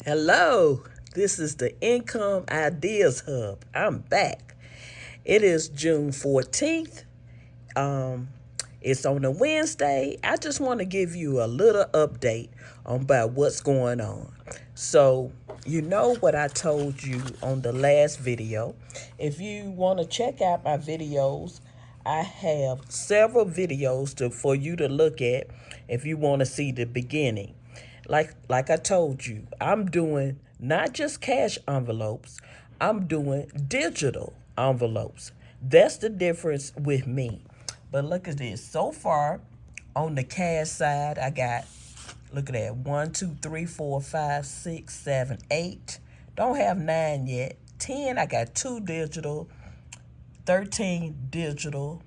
Hello, this is the Income Ideas Hub. I'm back. It is June 14th. Um, it's on a Wednesday. I just want to give you a little update on about what's going on. So, you know what I told you on the last video. If you want to check out my videos, I have several videos for you to look at if you want to see the beginning. Like I told you, I'm doing not just cash envelopes, I'm doing digital envelopes. That's the difference with me. But look at this. So far, on the cash side, I got, look at that, 1, 2, 3, 4, 5, 6, 7, 8. Don't have 9 yet. 10, I got 2 digital, 13 digital,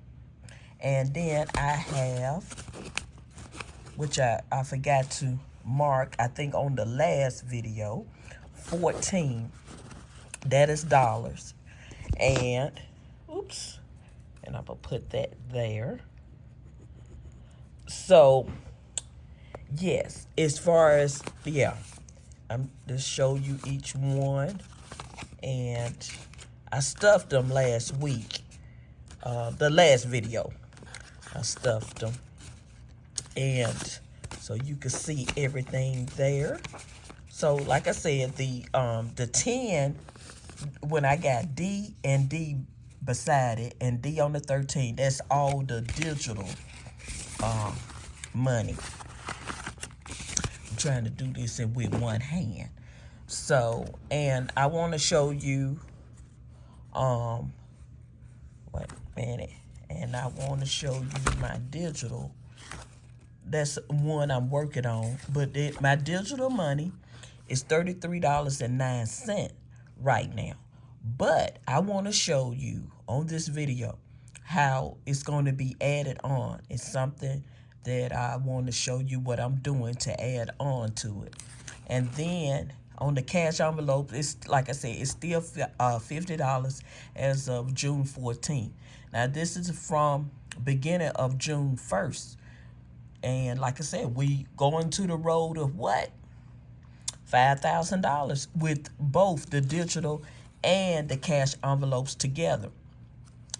and then I have, which I forgot to mark, I think on the last video, 14. That is dollars. And, oops, and I'm going to put that there. So, yes, as far as, I'm just show you each one. And I stuffed them last week. The last video, I stuffed them. And so you can see everything there. So like I said, the 10, when I got D and D beside it and D on the 13, that's all the digital money. I'm trying to do this with one hand. So, and I want to show you, wait a minute, and I want to show you my digital. That's one I'm working on, but my digital money is $33.09 right now. But I want to show you on this video how it's going to be added on. It's something that I want to show you what I'm doing to add on to it. And then on the cash envelope, it's like I said, it's still $50 as of June 14th. Now this is from beginning of June 1st. And like I said, we going to the road of what? $5,000 with both the digital and the cash envelopes together.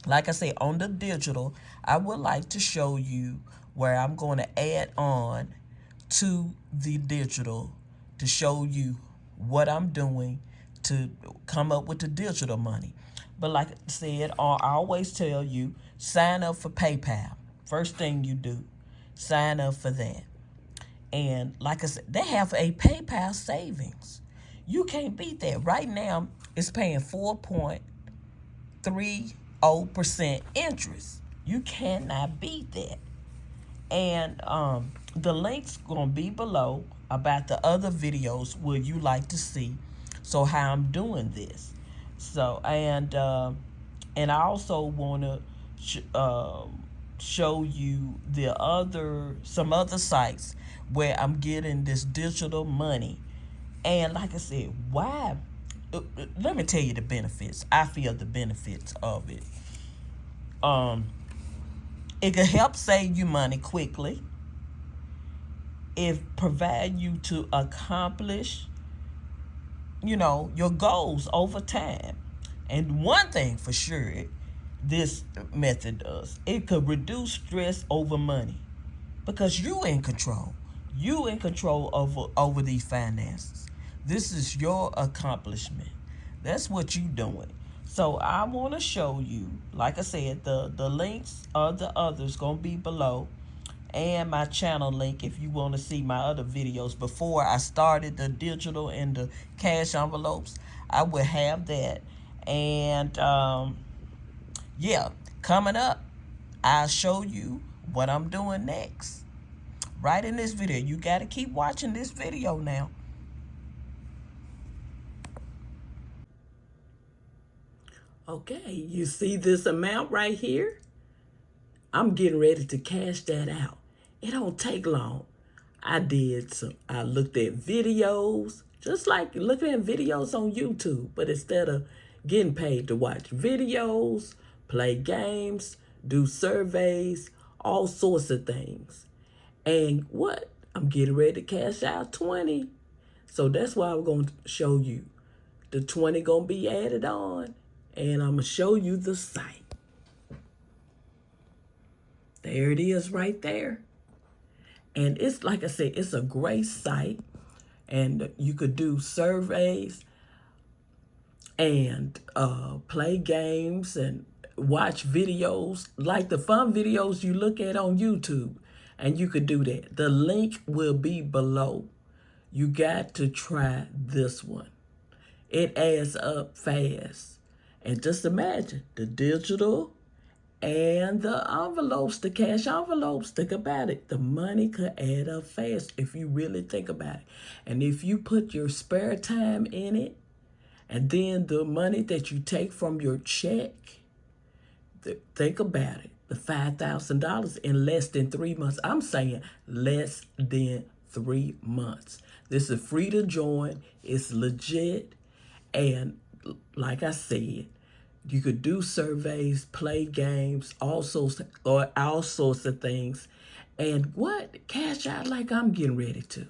Like I said, on the digital, I would like to show you where I'm going to add on to the digital to show you what I'm doing to come up with the digital money. But like I said, I always tell you, sign up for PayPal. First thing you do, sign up for that. And like I said, they have a PayPal savings. You can't beat that. Right now, it's paying 4.30% interest. You cannot beat that. And the link's going to be below about the other videos where you like to see. So how I'm doing this. So, and I also want to show you some other sites where I'm getting this digital money. And like I said, why? Let me tell you the benefits. I feel the benefits of it. It can help save you money quickly. It provide you to accomplish, your goals over time. And one thing for sure, this method does, it could reduce stress over money because you in control. You in control over these finances. This is your accomplishment. That's what you doing. So I want to show you, like I said, the links of the others going to be below, and my channel link if you want to see my other videos before I started the digital and the cash envelopes. I will have that. And coming up, I'll show you what I'm doing next. Right in this video. You got to keep watching this video now. Okay, you see this amount right here? I'm getting ready to cash that out. It don't take long. I looked at videos, just like looking at videos on YouTube, but instead of getting paid to watch videos, play games, do surveys, all sorts of things. And what? I'm getting ready to cash out 20. So that's why I'm going to show you. The 20 going to be added on. And I'm going to show you the site. There it is right there. And it's, like I said, it's a great site. And you could do surveys and play games and watch videos, like the fun videos you look at on YouTube. And you could do that. The link will be below. You got to try this one. It adds up fast. And just imagine the digital and the envelopes, the cash envelopes. Think about it. The money could add up fast if you really think about it. And if you put your spare time in it, and then the money that you take from your check, think about it. The $5,000 in less than 3 months. I'm saying less than 3 months. This is free to join. It's legit. And like I said, you could do surveys, play games, all sorts of things. And cash out like I'm getting ready to.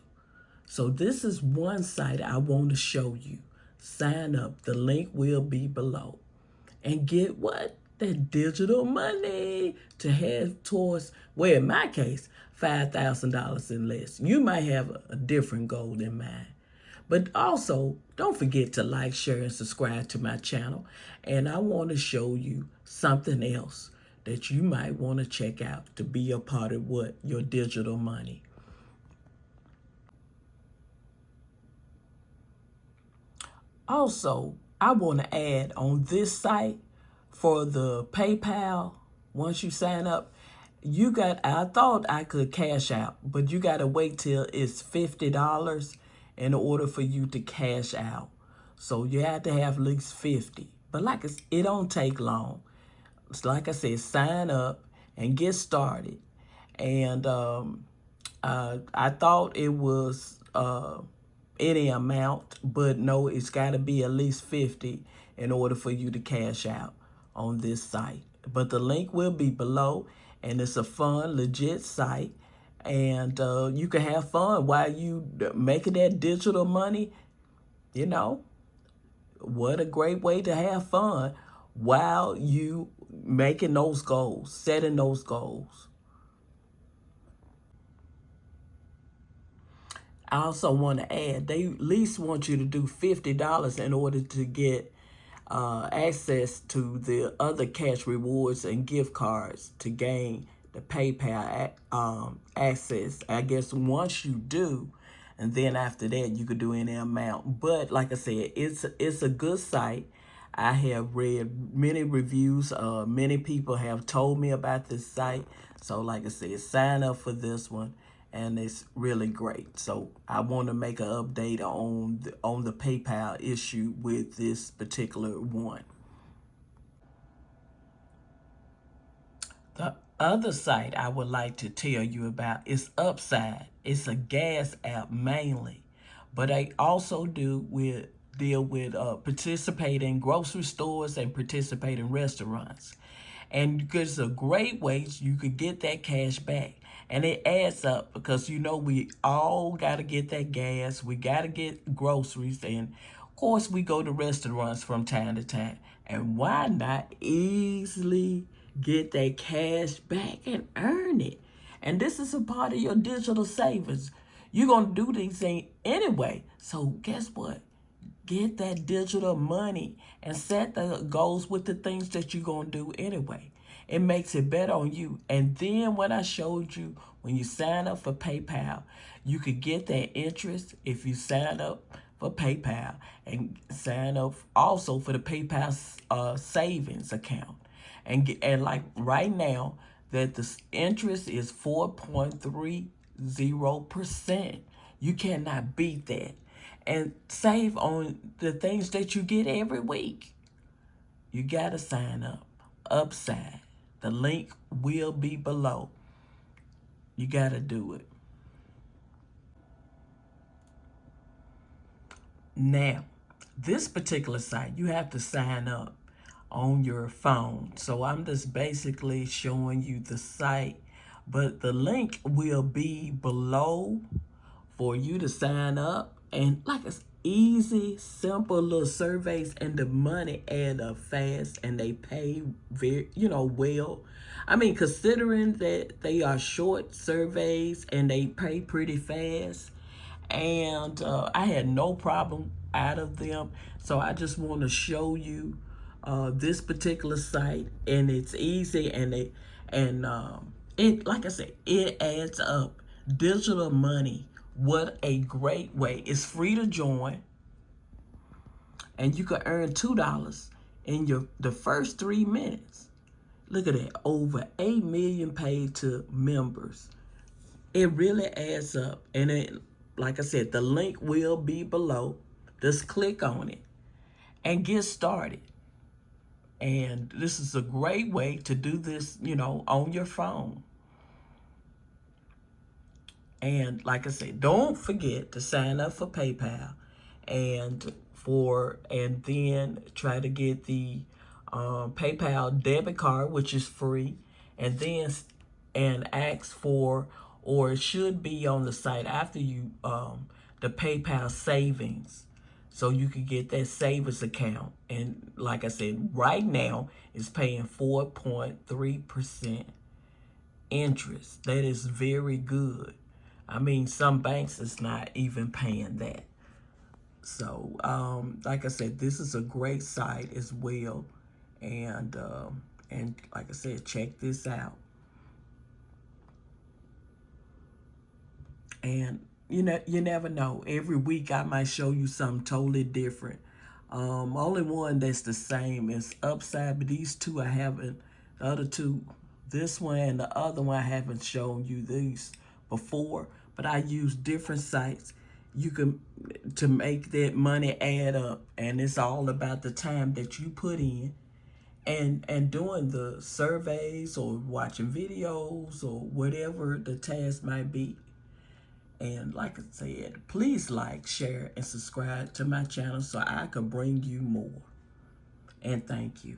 So this is one site I want to show you. Sign up. The link will be below. And get what? That digital money to head towards, well, in my case, $5,000 and less. You might have a different goal in mind. But also, don't forget to like, share, and subscribe to my channel. And I want to show you something else that you might want to check out to be a part of your digital money. Also, I want to add on this site for the PayPal, once you sign up, I thought I could cash out, but you got to wait till it's $50 in order for you to cash out. So you have to have at least 50. But it don't take long. It's like I said, sign up and get started. And I thought it was any amount, but no, it's got to be at least 50 in order for you to cash out on this site. But the link will be below, and it's a fun, legit site. And you can have fun while you making that digital money. You know, what a great way to have fun while you making those goals, setting those goals. I also want to add, they at least want you to do $50 in order to get access to the other cash rewards and gift cards to gain the PayPal access. I guess once you do, and then after that you could do any amount. But like I said, it's a good site. I have read many reviews. Many people have told me about this site. So like I said, sign up for this one. And it's really great. So I want to make an update on the PayPal issue with this particular one. The other site I would like to tell you about is Upside. It's a gas app mainly, but they also deal with participate in grocery stores and participate in restaurants. And it's a great way you could get that cash back. And it adds up because, we all got to get that gas. We got to get groceries. And, of course, we go to restaurants from time to time. And why not easily get that cash back and earn it? And this is a part of your digital savings. You're going to do these things anyway. So guess what? Get that digital money and set the goals with the things that you're going to do anyway. It makes it better on you. And then what I showed you, when you sign up for PayPal, you could get that interest if you sign up for PayPal and sign up also for the PayPal savings account. And like right now, that the interest is 4.30%. You cannot beat that. And save on the things that you get every week. You got to sign up. Upside. The link will be below. You got to do it. Now, this particular site, you have to sign up on your phone. So I'm just basically showing you the site, but the link will be below for you to sign up. And like it's easy, simple little surveys, and the money add up fast, and they pay very, well. I mean, considering that they are short surveys and they pay pretty fast, and I had no problem out of them. So I just want to show you this particular site, and it's easy, and like I said, it adds up. Digital money, what a great way! It's free to join, and you can earn $2 in the first 3 minutes. Look at that, over 8 million paid to members. It really adds up, and like I said, the link will be below. Just click on it and get started. And this is a great way to do this, on your phone. And like I said, don't forget to sign up for PayPal, and then try to get the PayPal debit card, which is free, and then ask for, or it should be on the site after you, the PayPal savings, so you can get that savings account. And like I said, right now it's paying 4.3% interest. That is very good. I mean, some banks is not even paying that. So, like I said, this is a great site as well. And like I said, check this out. And you never know. Every week I might show you something totally different. Only one that's the same is Upside, but these two I haven't. The other two, this one and the other one, I haven't shown you these before. But I use different sites. You can to make that money add up, and it's all about the time that you put in, and doing the surveys or watching videos or whatever the task might be. And like I said, please like, share, and subscribe to my channel so I can bring you more. And thank you.